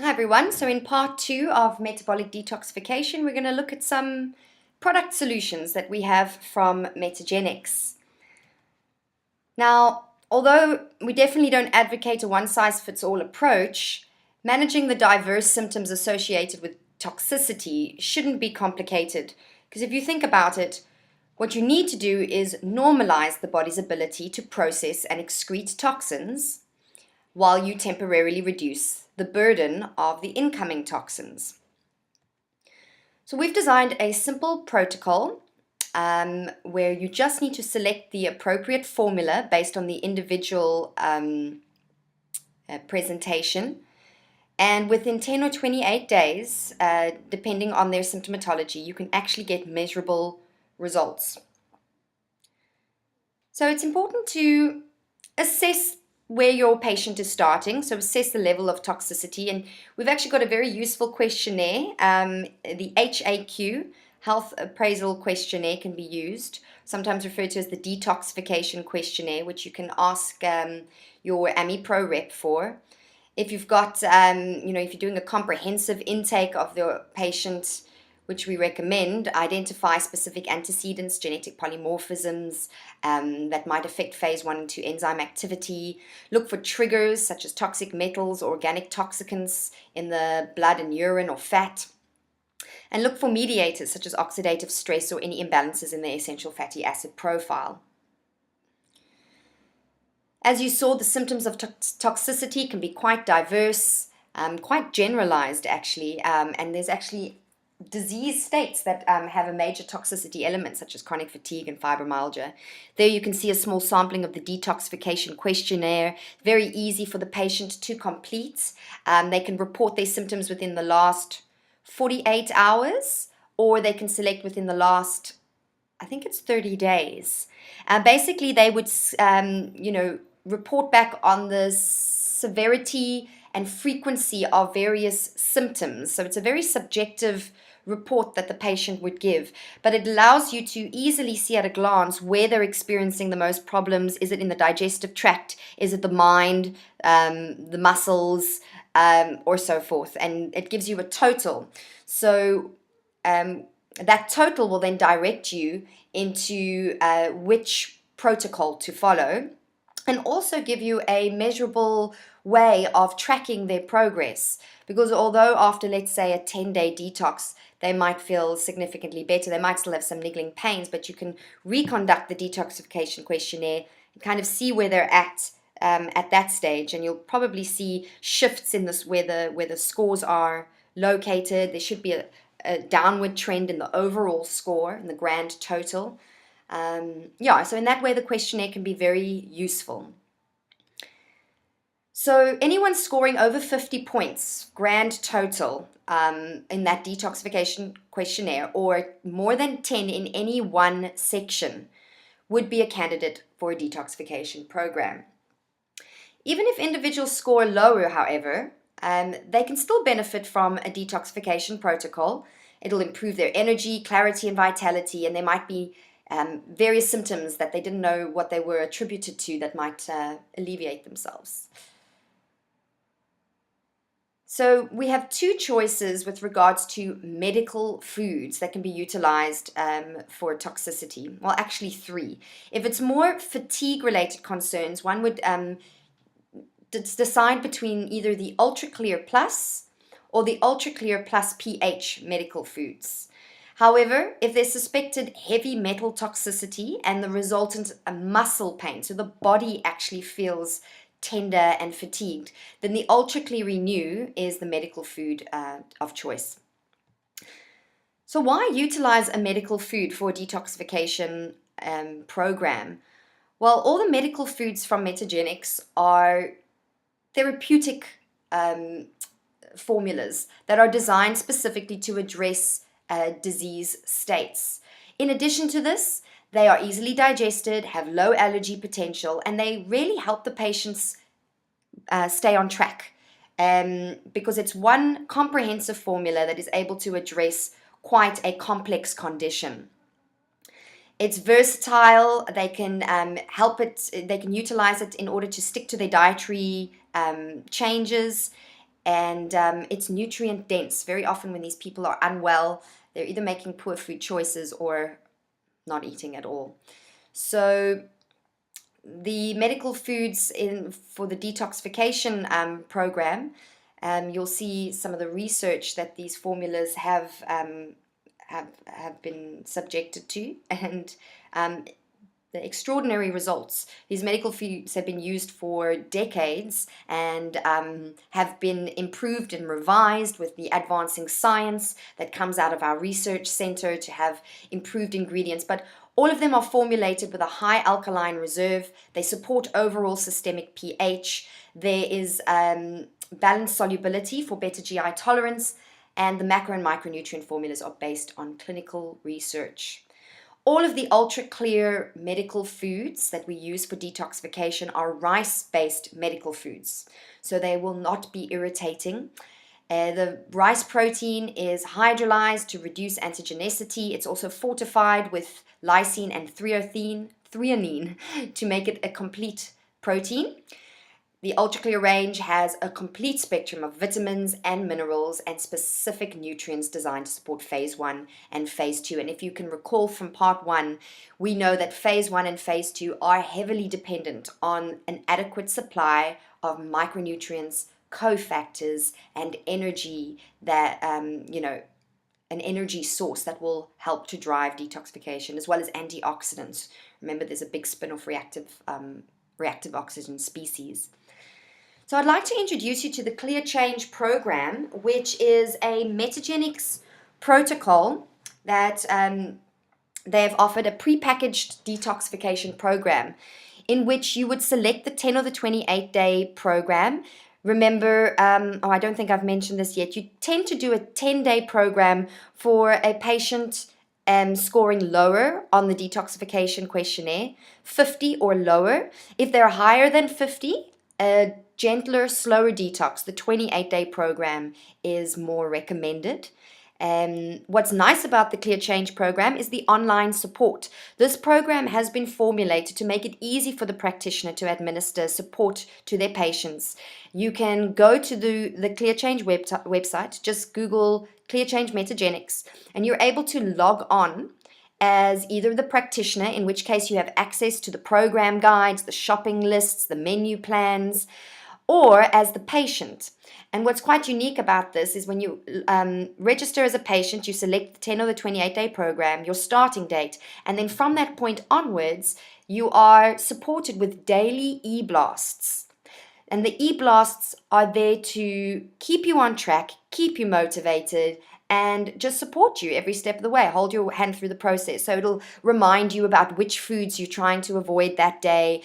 Hi everyone. So in part 2 of metabolic detoxification, we're going to look at some product solutions that we have from Metagenics. Now, although we definitely don't advocate a one-size-fits-all approach, managing the diverse symptoms associated with toxicity shouldn't be complicated. Because if you think about it, what you need to do is normalize the body's ability to process and excrete toxins while you temporarily reduce the burden of the incoming toxins. So we've designed a simple protocol where you just need to select the appropriate formula based on the individual presentation. And within 10 or 28 days, depending on their symptomatology, you can actually get measurable results. So it's important to assess where your patient is starting, so assess the level of toxicity. And we've actually got a very useful questionnaire. The HAQ, Health Appraisal Questionnaire, can be used, sometimes referred to as the Detoxification Questionnaire, which you can ask your AmiPro rep for. If you've got, if you're doing a comprehensive intake of the patient, which we recommend, identify specific antecedents, genetic polymorphisms that might affect phase 1 and 2 enzyme activity. Look for triggers such as toxic metals or organic toxicants in the blood and urine or fat. And look for mediators such as oxidative stress or any imbalances in the essential fatty acid profile. As you saw, the symptoms of toxicity can be quite diverse, quite generalized actually, and there's actually disease states that have a major toxicity element, such as chronic fatigue and fibromyalgia. There you can see a small sampling of the detoxification questionnaire, very easy for the patient to complete. They can report their symptoms within the last 48 hours, or they can select within the last, I think it's 30 days. Basically, they would, report back on the severity and frequency of various symptoms. So it's a very subjective report that the patient would give, but it allows you to easily see at a glance where they're experiencing the most problems. Is it in the digestive tract? Is it the mind, the muscles, or so forth? And it gives you a total. So that total will then direct you into which protocol to follow, and also give you a measurable way of tracking their progress. Because although after, let's say, a 10-day detox, they might feel significantly better, they might still have some niggling pains, but you can reconduct the detoxification questionnaire and kind of see where they're at that stage, and you'll probably see shifts in this where the scores are located. There should be a downward trend in the overall score, in the grand total. So in that way, the questionnaire can be very useful. So anyone scoring over 50 points, grand total, in that detoxification questionnaire, or more than 10 in any one section, would be a candidate for a detoxification program. Even if individuals score lower, however, they can still benefit from a detoxification protocol. It'll improve their energy, clarity, and vitality, and there might be various symptoms that they didn't know what they were attributed to that might alleviate themselves. So we have two choices with regards to medical foods that can be utilized for toxicity. Well, actually three. If it's more fatigue-related concerns, one would decide between either the Ultra Clear Plus or the Ultra Clear Plus pH medical foods. However, if there's suspected heavy metal toxicity and the resultant muscle pain, so the body actually feels tender and fatigued, then the Ultra Clear Renew is the medical food of choice. So why utilize a medical food for a detoxification program? Well, all the medical foods from Metagenics are therapeutic formulas that are designed specifically to address disease states. In addition to this, they are easily digested, have low allergy potential, and they really help the patients stay on track because it's one comprehensive formula that is able to address quite a complex condition. It's versatile. They can they can utilize it in order to stick to their dietary changes. and it's nutrient dense. Very often when these people are unwell, they're either making poor food choices or not eating at all. So the medical foods in for the detoxification program, you'll see some of the research that these formulas have been subjected to, and the extraordinary results. These medical foods have been used for decades and have been improved and revised with the advancing science that comes out of our research center to have improved ingredients. But all of them are formulated with a high alkaline reserve. They support overall systemic pH. There is balanced solubility for better GI tolerance, and the macro and micronutrient formulas are based on clinical research. All of the ultra clear medical foods that we use for detoxification are rice-based medical foods, so they will not be irritating. The rice protein is hydrolyzed to reduce antigenicity. It's also fortified with lysine and threonine to make it a complete protein. The Ultra Clear range has a complete spectrum of vitamins and minerals and specific nutrients designed to support phase 1 and phase 2. And if you can recall from part 1, we know that phase 1 and phase 2 are heavily dependent on an adequate supply of micronutrients, cofactors, and energy that, an energy source that will help to drive detoxification, as well as antioxidants. Remember, there's a big spin-off reactive oxygen species. So I'd like to introduce you to the Clear Change program, which is a metagenics protocol that they've offered, a prepackaged detoxification program in which you would select the 10 or the 28-day program. Remember, I don't think I've mentioned this yet, you tend to do a 10-day program for a patient scoring lower on the detoxification questionnaire, 50 or lower. If they're higher than 50, a gentler, slower detox, the 28-day program, is more recommended. What's nice about the Clear Change program is the online support. This program has been formulated to make it easy for the practitioner to administer support to their patients. You can go to the Clear Change website, just Google Clear Change Metagenics, and you're able to log on as either the practitioner, in which case you have access to the program guides, the shopping lists, the menu plans, or as the patient. And what's quite unique about this is when you register as a patient, you select the 10 or the 28-day program, your starting date, and then from that point onwards, you are supported with daily e-blasts. And the e-blasts are there to keep you on track, keep you motivated, and just support you every step of the way, hold your hand through the process. So it'll remind you about which foods you're trying to avoid that day,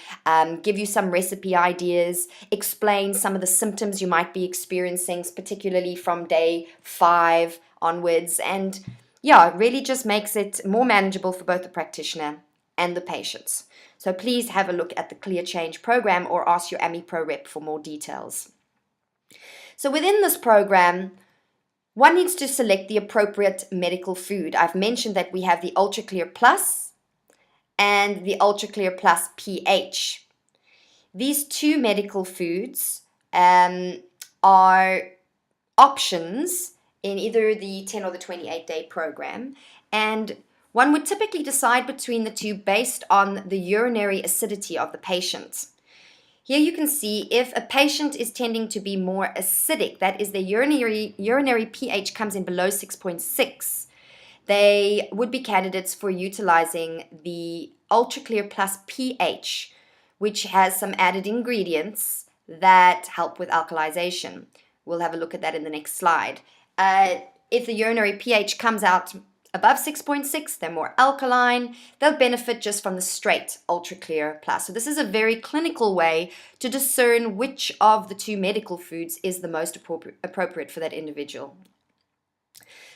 give you some recipe ideas, explain some of the symptoms you might be experiencing, particularly from day 5 onwards. And yeah, it really just makes it more manageable for both the practitioner and the patients. So please have a look at the Clear Change program or ask your AmiPro rep for more details. So within this program, one needs to select the appropriate medical food. I've mentioned that we have the Ultra Clear Plus and the Ultra Clear Plus pH. These two medical foods are options in either the 10 or the 28-day program, and one would typically decide between the two based on the urinary acidity of the patient. Here you can see if a patient is tending to be more acidic, that is their urinary pH comes in below 6.6, they would be candidates for utilizing the Ultra Clear Plus pH, which has some added ingredients that help with alkalization. We'll have a look at that in the next slide. If the urinary pH comes out above 6.6, they're more alkaline. They'll benefit just from the straight Ultra Clear Plus. So this is a very clinical way to discern which of the two medical foods is the most appropriate for that individual.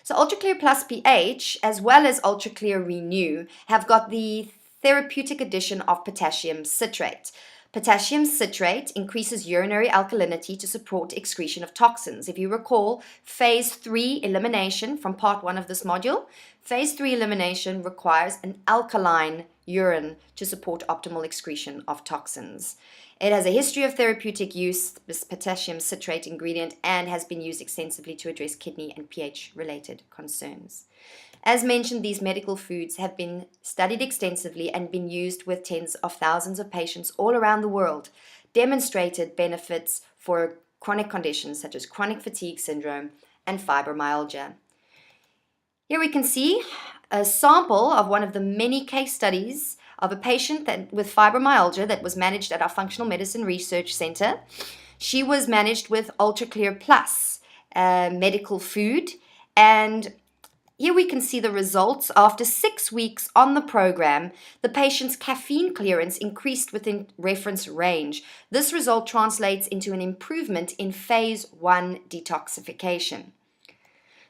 So Ultra Clear Plus pH, as well as Ultra Clear Renew, have got the therapeutic addition of potassium citrate. Potassium citrate increases urinary alkalinity to support excretion of toxins. If you recall, phase 3 elimination from part 1 of this module, phase 3 elimination requires an alkaline urine to support optimal excretion of toxins. It has a history of therapeutic use, this potassium citrate ingredient, and has been used extensively to address kidney and pH-related concerns. As mentioned, these medical foods have been studied extensively and been used with tens of thousands of patients all around the world, demonstrated benefits for chronic conditions such as chronic fatigue syndrome and fibromyalgia. Here we can see a sample of one of the many case studies of a patient with fibromyalgia that was managed at our Functional Medicine Research Center. She was managed with UltraClear Plus medical food, and here we can see the results. After 6 weeks on the program, the patient's caffeine clearance increased within reference range. This result translates into an improvement in phase 1 detoxification.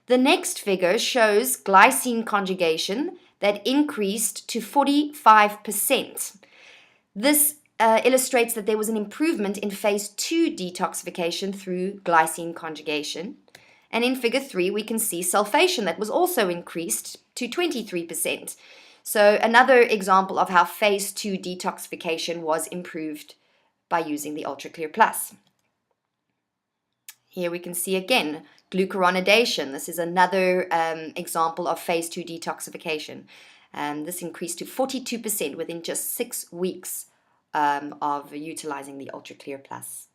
The next figure shows glycine conjugation that increased to 45%. This illustrates that there was an improvement in phase 2 detoxification through glycine conjugation. And in figure 3, we can see sulfation that was also increased to 23%. So another example of how phase 2 detoxification was improved by using the UltraClear Plus. Here we can see again glucuronidation. This is another example of phase 2 detoxification. This increased to 42% within just 6 weeks of utilizing the UltraClear Plus.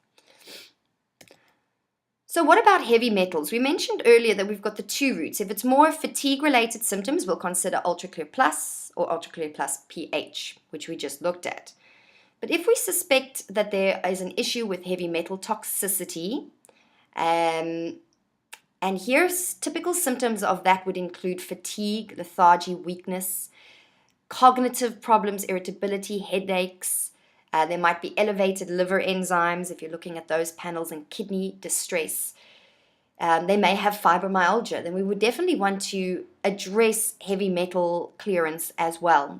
So what about heavy metals? We mentioned earlier that we've got the 2 routes. If it's more fatigue-related symptoms, we'll consider UltraClear Plus or UltraClear Plus PH, which we just looked at. But if we suspect that there is an issue with heavy metal toxicity, and here's typical symptoms of that would include fatigue, lethargy, weakness, cognitive problems, irritability, headaches. There might be elevated liver enzymes if you're looking at those panels, and kidney distress. They may have fibromyalgia. Then we would definitely want to address heavy metal clearance as well.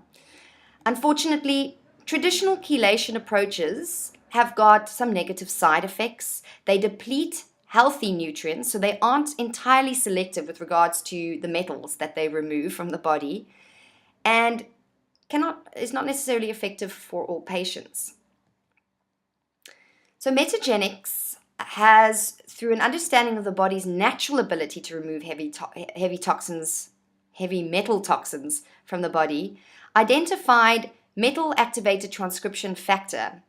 Unfortunately, traditional chelation approaches have got some negative side effects. They deplete healthy nutrients, so they aren't entirely selective with regards to the metals that they remove from the body, and is not necessarily effective for all patients. So Metagenics has, through an understanding of the body's natural ability to remove heavy metal toxins from the body, identified metal activated transcription factor,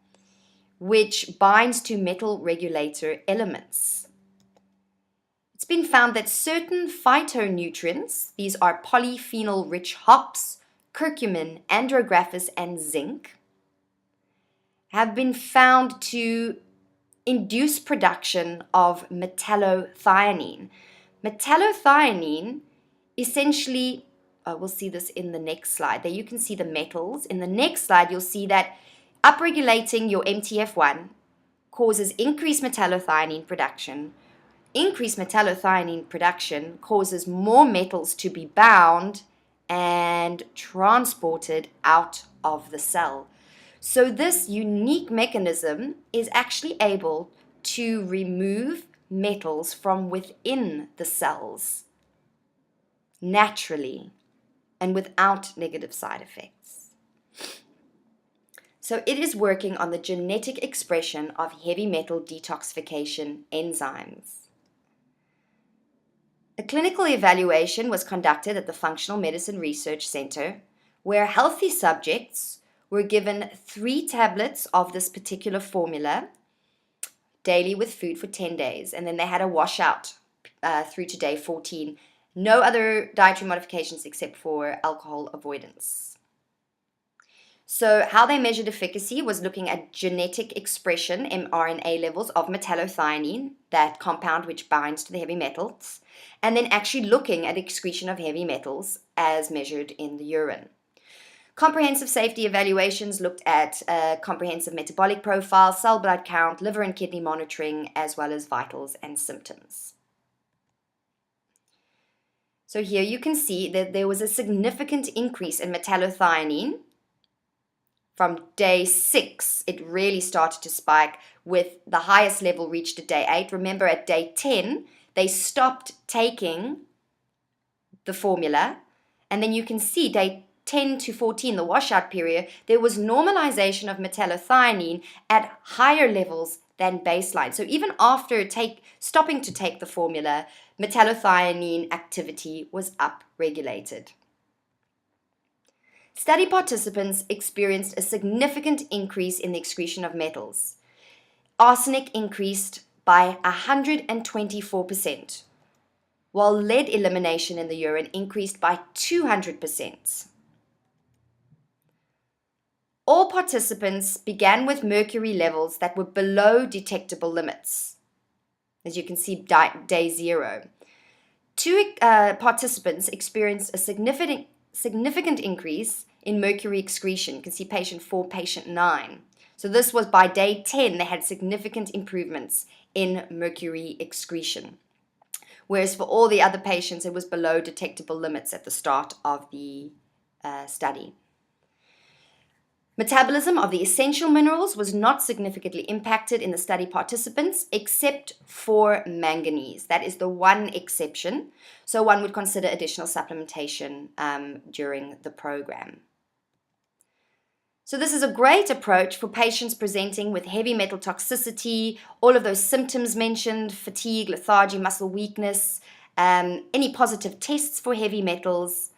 which binds to metal regulator elements. It's been found that certain phytonutrients, these are polyphenol-rich hops, curcumin, andrographis, and zinc, have been found to induce production of metallothionein. Metallothionein essentially, we'll see this in the next slide. There you can see the metals. In the next slide, you'll see that upregulating your MTF1 causes increased metallothionein production. Increased metallothionein production causes more metals to be bound and transported out of the cell. So this unique mechanism is actually able to remove metals from within the cells naturally and without negative side effects. So it is working on the genetic expression of heavy metal detoxification enzymes. A clinical evaluation was conducted at the Functional Medicine Research Center, where healthy subjects were given 3 tablets of this particular formula daily with food for 10 days, and then they had a washout through to day 14. No other dietary modifications except for alcohol avoidance. So how they measured efficacy was looking at genetic expression, mRNA levels of metallothionein, that compound which binds to the heavy metals, and then actually looking at excretion of heavy metals as measured in the urine. Comprehensive safety evaluations looked at comprehensive metabolic profile, cell blood count, liver and kidney monitoring, as well as vitals and symptoms. So here you can see that there was a significant increase in metallothionein. From day 6, it really started to spike, with the highest level reached at day 8. Remember, at day 10, they stopped taking the formula. And then you can see day 10 to 14, the washout period, there was normalization of metallothionein at higher levels than baseline. So even after stopping to take the formula, metallothionein activity was upregulated. Study participants experienced a significant increase in the excretion of metals. Arsenic increased by 124%, while lead elimination in the urine increased by 200%. All participants began with mercury levels that were below detectable limits, as you can see, day 0. 2 participants experienced a significant increase in mercury excretion. You can see patient 4, patient 9. So this was by day 10, they had significant improvements in mercury excretion. Whereas for all the other patients, it was below detectable limits at the start of the study. Metabolism of the essential minerals was not significantly impacted in the study participants except for manganese. That is the one exception. So one would consider additional supplementation during the program. So this is a great approach for patients presenting with heavy metal toxicity, all of those symptoms mentioned, fatigue, lethargy, muscle weakness, any positive tests for heavy metals.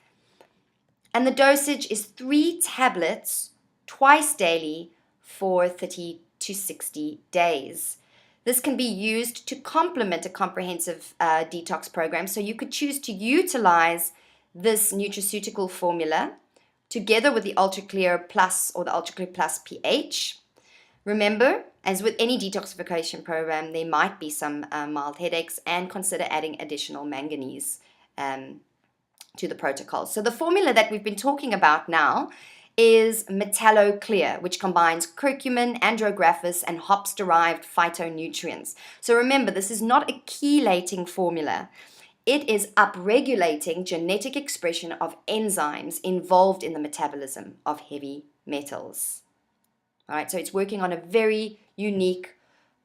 And the dosage is 3 tablets twice daily for 30 to 60 days. This can be used to complement a comprehensive detox program. So you could choose to utilize this nutraceutical formula together with the Ultra Clear Plus or the Ultra Clear Plus pH. Remember, as with any detoxification program, there might be some mild headaches, and consider adding additional manganese to the protocol. So the formula that we've been talking about now is Metallo Clear, which combines curcumin, andrographis, and hops-derived phytonutrients. So remember, this is not a chelating formula. It is upregulating genetic expression of enzymes involved in the metabolism of heavy metals. All right, so it's working on a very unique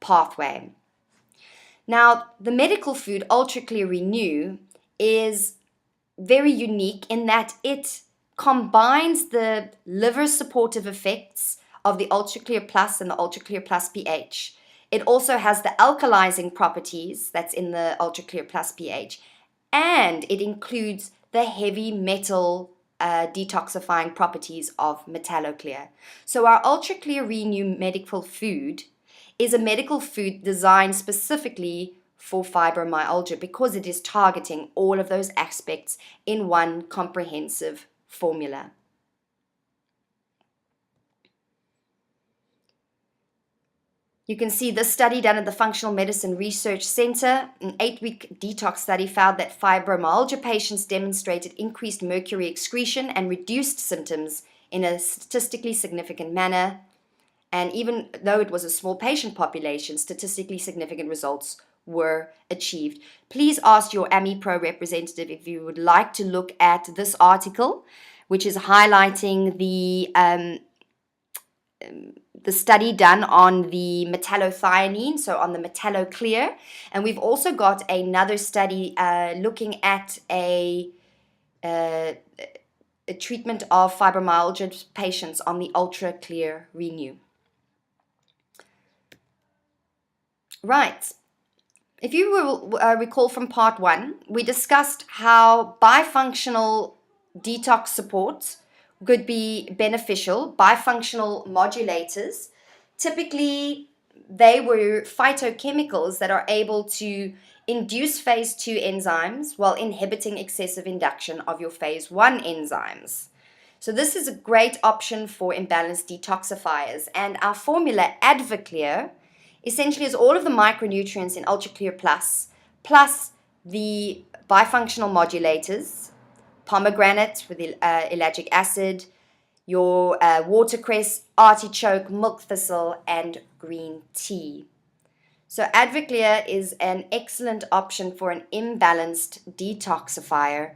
pathway. Now, the medical food Ultra Clear Renew is very unique in that it combines the liver supportive effects of the Ultra Clear Plus and the Ultra Clear Plus pH. It also has the alkalizing properties that's in the Ultra Clear Plus pH, and it includes the heavy metal detoxifying properties of Metallo Clear. So our Ultra Clear Renew medical food is a medical food designed specifically for fibromyalgia because it is targeting all of those aspects in one comprehensive formula. You can see this study done at the Functional Medicine Research Center, an 8-week detox study, found that fibromyalgia patients demonstrated increased mercury excretion and reduced symptoms in a statistically significant manner. And even though it was a small patient population, statistically significant results were achieved. Please ask your AMI-Pro representative if you would like to look at this article, which is highlighting the study done on the metallothionein, so on the Metallo Clear. And we've also got another study looking at a treatment of fibromyalgia patients on the Ultra Clear Renew. Right. If you will recall from part 1, we discussed how bifunctional detox support could be beneficial. Bifunctional modulators, typically they were phytochemicals that are able to induce phase 2 enzymes while inhibiting excessive induction of your phase 1 enzymes. So this is a great option for imbalanced detoxifiers, and our formula Advoclear essentially is all of the micronutrients in Ultra Clear Plus, plus the bifunctional modulators, pomegranate with ellagic acid, your watercress, artichoke, milk thistle, and green tea. So Advoclear is an excellent option for an imbalanced detoxifier.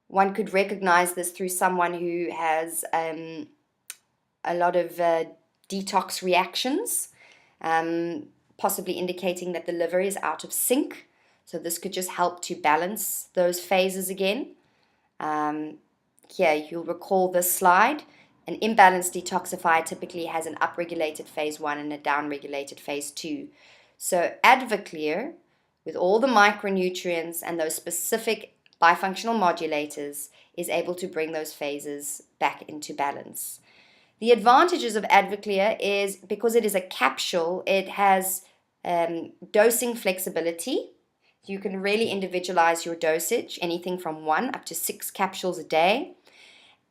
One could recognize this through someone who has a lot of detox reactions, possibly indicating that the liver is out of sync. So this could just help to balance those phases again. here, you'll recall this slide. An imbalanced detoxifier typically has an upregulated phase 1 and a downregulated phase 2. So Advoclear, with all the micronutrients and those specific bifunctional modulators, is able to bring those phases back into balance. The advantages of Advoclear is because it is a capsule, it has dosing flexibility. You can really individualize your dosage, anything from 1 up to 6 capsules a day.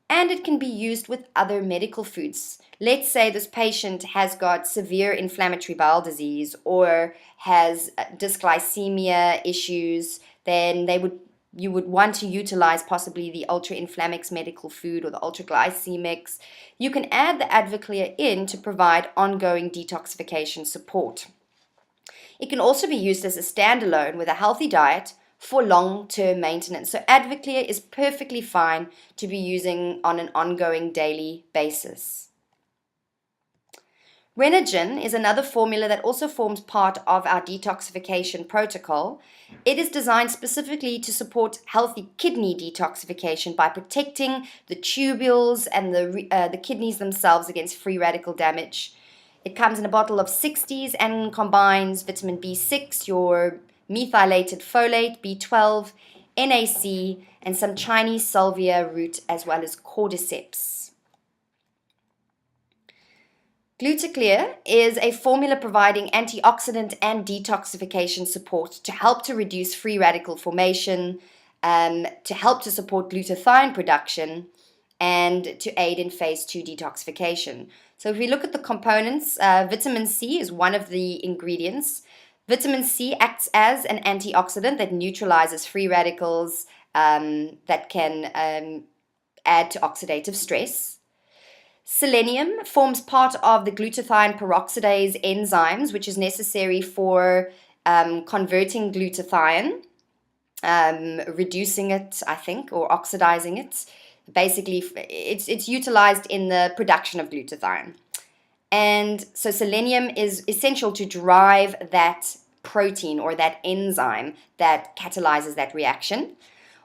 And it can be used with other medical foods. Let's say this patient has got severe inflammatory bowel disease or has dysglycemia issues, then you would want to utilize possibly the ultra-inflammix medical food or the ultra-glycemics. You can add the Advoclear in to provide ongoing detoxification support. It can also be used as a standalone with a healthy diet for long-term maintenance. So Advoclear is perfectly fine to be using on an ongoing daily basis. Renogen is another formula that also forms part of our detoxification protocol. It is designed specifically to support healthy kidney detoxification by protecting the tubules and the kidneys themselves against free radical damage. It comes in a bottle of 60s and combines vitamin B6, your methylated folate, B12, NAC, and some Chinese salvia root as well as cordyceps. Glutaclear is a formula providing antioxidant and detoxification support to help to reduce free radical formation, to help to support glutathione production, and to aid in phase 2 detoxification. So if we look at the components, vitamin C is one of the ingredients. Vitamin C acts as an antioxidant that neutralizes free radicals that can add to oxidative stress. Selenium forms part of the glutathione peroxidase enzymes, which is necessary for converting glutathione, reducing it, I think, or oxidizing it. Basically, it's utilized in the production of glutathione. And so selenium is essential to drive that protein or that enzyme that catalyzes that reaction.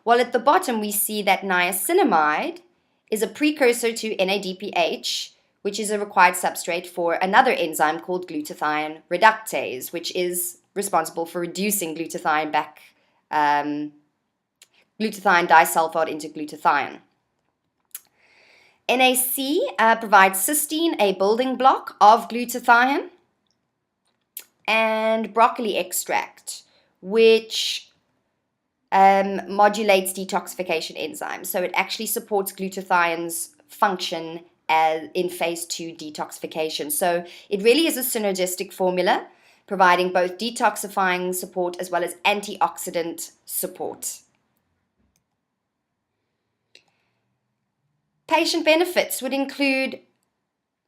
While at the bottom we see that niacinamide is a precursor to NADPH, which is a required substrate for another enzyme called glutathione reductase, which is responsible for reducing glutathione disulfide into glutathione. NAC provides cysteine, a building block of glutathione, and broccoli extract, which modulates detoxification enzymes. So it actually supports glutathione's function in phase 2 detoxification. So it really is a synergistic formula, providing both detoxifying support as well as antioxidant support. Patient benefits would include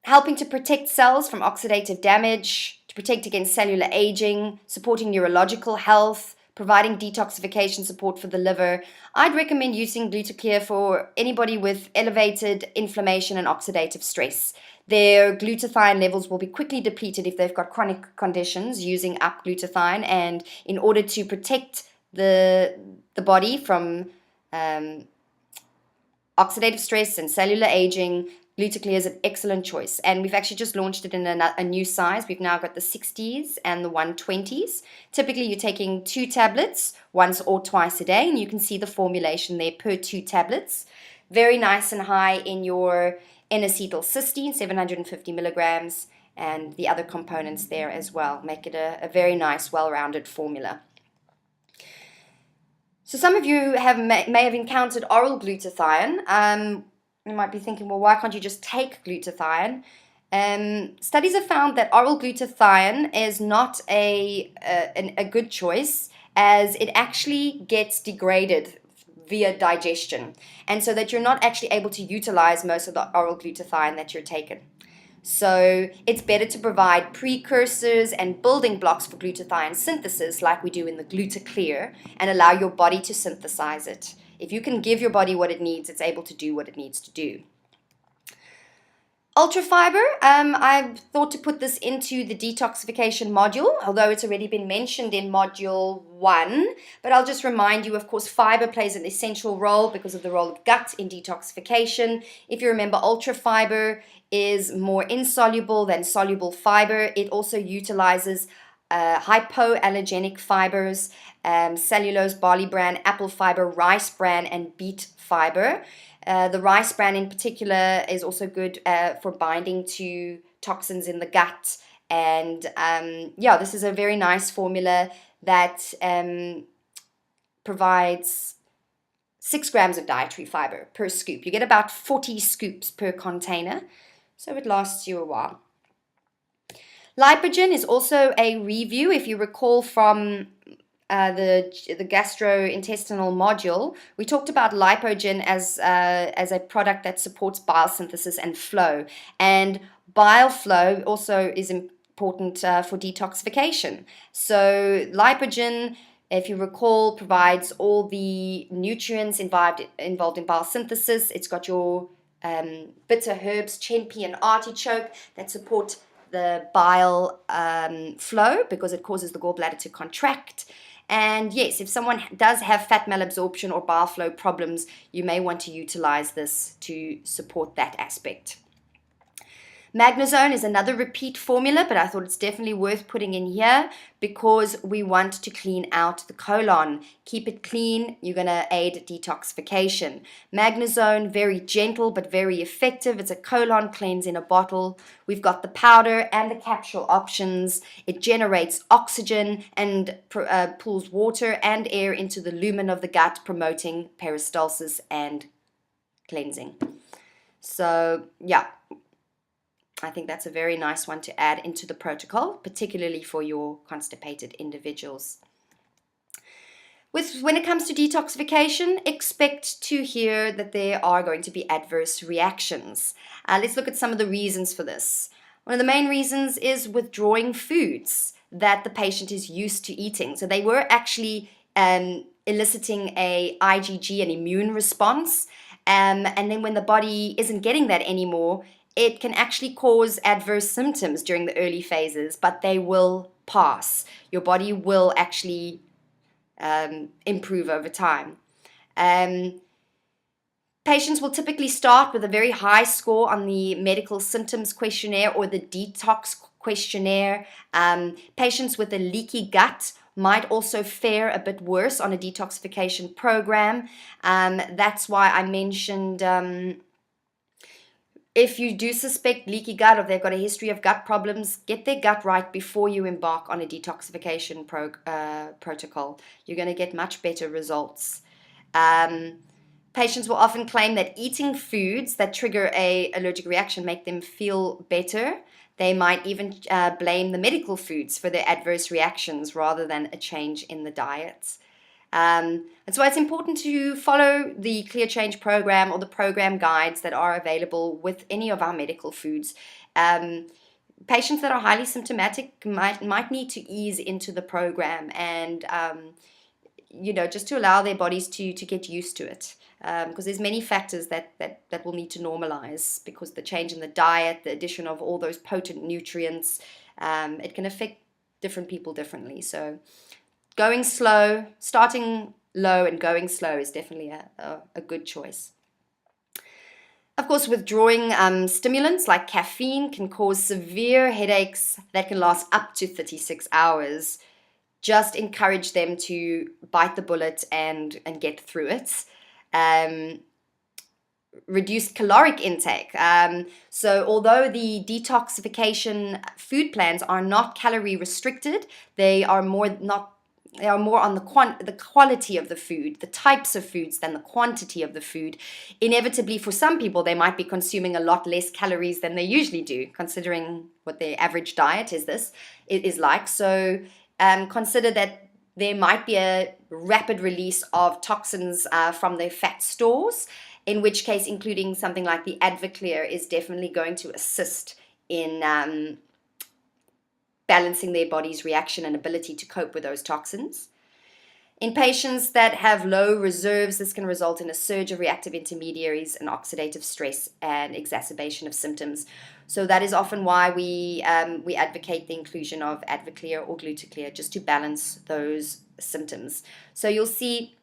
helping to protect cells from oxidative damage, to protect against cellular aging, supporting neurological health, providing detoxification support for the liver. I'd recommend using Glutaclear for anybody with elevated inflammation and oxidative stress. Their glutathione levels will be quickly depleted if they've got chronic conditions using up glutathione, and in order to protect the body from oxidative stress and cellular aging, Glutaclear is an excellent choice, and we've actually just launched it in a new size. We've now got the 60s and the 120s. Typically, you're taking 2 tablets once or twice a day, and you can see the formulation there per 2 tablets. Very nice and high in your N-acetylcysteine, 750 milligrams, and the other components there as well. Make it a very nice, well-rounded formula. So some of you may have encountered oral glutathione. You might be thinking, well, why can't you just take glutathione? Studies have found that oral glutathione is not a good choice, as it actually gets degraded via digestion, and so that you're not actually able to utilize most of the oral glutathione that you're taking. So it's better to provide precursors and building blocks for glutathione synthesis like we do in the Glutaclear, and allow your body to synthesize it. If you can give your body what it needs, it's able to do what it needs to do. Ultra fiber, I thought to put this into the detoxification module, although it's already been mentioned in module 1. But I'll just remind you, of course, fiber plays an essential role because of the role of gut in detoxification. If you remember, ultra fiber is more insoluble than soluble fiber. It also utilizes hypoallergenic fibers, cellulose, barley bran, apple fiber, rice bran, and beet fiber. The rice bran in particular is also good for binding to toxins in the gut. And this is a very nice formula that provides 6 grams of dietary fiber per scoop. You get about 40 scoops per container, so it lasts you a while. Lipogen is also a review. If you recall from the gastrointestinal module, we talked about lipogen as a product that supports bile synthesis and flow. And bile flow also is important for detoxification. So lipogen, if you recall, provides all the nutrients involved in bile synthesis. It's got your bitter herbs, chenpi and artichoke, that support the bile flow because it causes the gallbladder to contract. And yes, if someone does have fat malabsorption or bile flow problems, you may want to utilize this to support that aspect. Magnezone is another repeat formula, but I thought it's definitely worth putting in here because we want to clean out the colon. Keep it clean, you're going to aid detoxification. Magnezone, very gentle but very effective. It's a colon cleanse in a bottle. We've got the powder and the capsule options. It generates oxygen and pulls water and air into the lumen of the gut, promoting peristalsis and cleansing. So, yeah. I think that's a very nice one to add into the protocol, particularly for your constipated individuals. When it comes to detoxification, expect to hear that there are going to be adverse reactions. Let's look at some of the reasons for this. One of the main reasons is withdrawing foods that the patient is used to eating. So they were actually eliciting a IgG, an immune response, and then when the body isn't getting that anymore, it can actually cause adverse symptoms during the early phases, but they will pass. Your body will actually improve over time. Patients will typically start with a very high score on the medical symptoms questionnaire or the detox questionnaire. Patients with a leaky gut might also fare a bit worse on a detoxification program. That's why I mentioned if you do suspect leaky gut or they've got a history of gut problems, get their gut right before you embark on a detoxification protocol. You're going to get much better results. Patients will often claim that eating foods that trigger an allergic reaction make them feel better. They might even blame the medical foods for their adverse reactions rather than a change in the diet. And so it's important to follow the Clear Change program or the program guides that are available with any of our medical foods. Patients that are highly symptomatic might need to ease into the program and, just to allow their bodies to get used to it. Because there's many factors that will need to normalize because the change in the diet, the addition of all those potent nutrients, it can affect different people differently. So going slow, starting low and going slow is definitely a good choice. Of course, withdrawing stimulants like caffeine can cause severe headaches that can last up to 36 hours. Just encourage them to bite the bullet and get through it. Reduced caloric intake. So although the detoxification food plans are not calorie restricted, they are more on the quality of the food, the types of foods than the quantity of the food. Inevitably, for some people, they might be consuming a lot less calories than they usually do, considering what their average diet is like. So consider that there might be a rapid release of toxins from their fat stores, in which case including something like the Advoclear is definitely going to assist in balancing their body's reaction and ability to cope with those toxins. In patients that have low reserves, this can result in a surge of reactive intermediaries and oxidative stress and exacerbation of symptoms. So that is often why we advocate the inclusion of Advocare or Glutaclear, just to balance those symptoms. So you'll see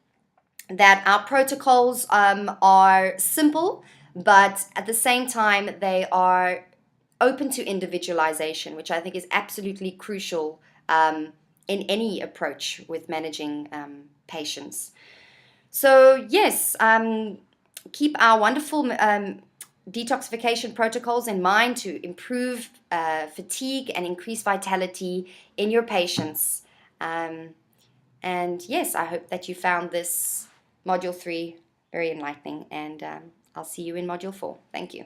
that our protocols are simple, but at the same time they are open to individualization, which I think is absolutely crucial in any approach with managing patients. So yes, keep our wonderful detoxification protocols in mind to improve fatigue and increase vitality in your patients. And yes, I hope that you found this Module 3 very enlightening, and I'll see you in Module 4. Thank you.